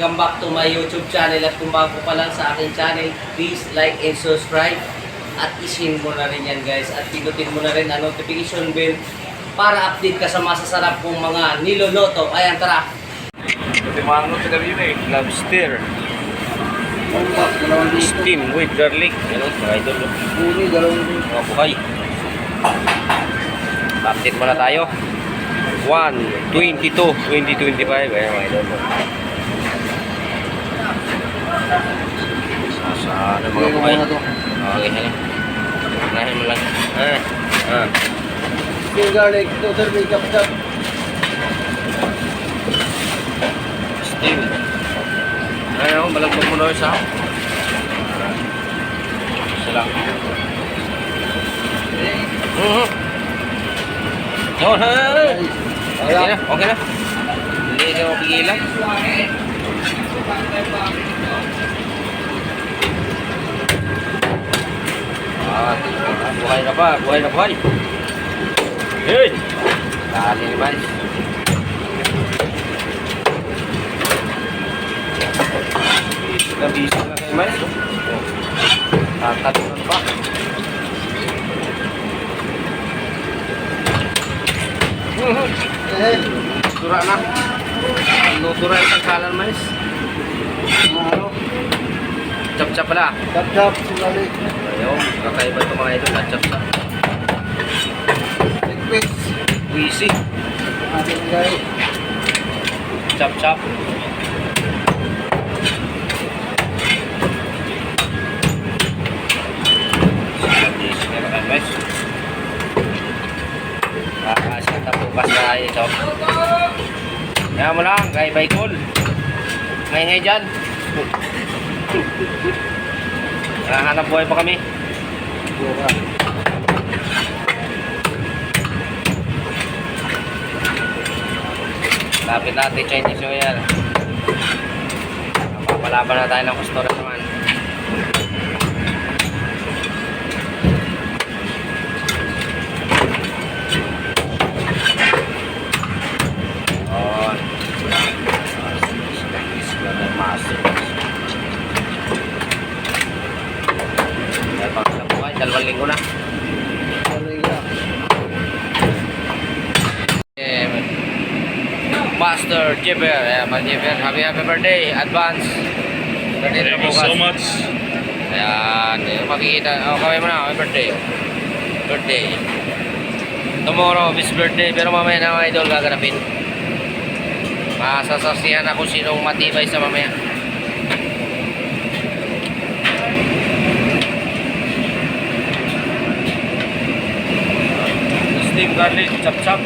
welcome back to my YouTube channel. At kung bago pa lang sa aking channel, please like and subscribe. At isin mo na rin yan guys. At pinutin mo na rin ang notification bell para update ka sa masasarap kong mga niloloto. Ayan, tara! Ito yung mga sa gabi yun eh. Lobster. Steam with garlic. Ano? Mga idol. Puni, dalawang Mga bukay. Update muna tayo. 1/22/2025. Ayan mga idol. Saan ang mga bukay? Okay, hali. Unahin mo lang. Steam garlic, total makeup chop. Steam. Ayan, malagpag mo na isa. Isa lang. Yun, okay na, okay na. Hindi ka mapigilan. Buhay na pa, buhay na buhay. Hey! Dali naman. Busy na kayo man. Tatalon pa. Tura na. Tura isang kalan mais. Chop-chop pala. Chop-chop, sumali. Ayaw, kakaiba ito mga idol. Chop-chop. Ligpit. Wheezy. Ating guys. Chop-chop. Kakasya tapukas na tayo ito. Kaya mo lang, kay Baykol. Ngay-ngay dyan. Hanap buhay pa kami. Lapit natin Chinese New Year. Papalaban na tayo ng customer naman. Dalawang linggo na. Master Jibber, Jibber, happy birthday, advance. Thank you so much. Ayan, makikita, kawin mo na, happy birthday. Birthday. Tomorrow, his birthday, pero mamaya na mga idol gaganapin. Masasasihan ako sinong matibay sa mamaya. Steam garlic, chop-chop.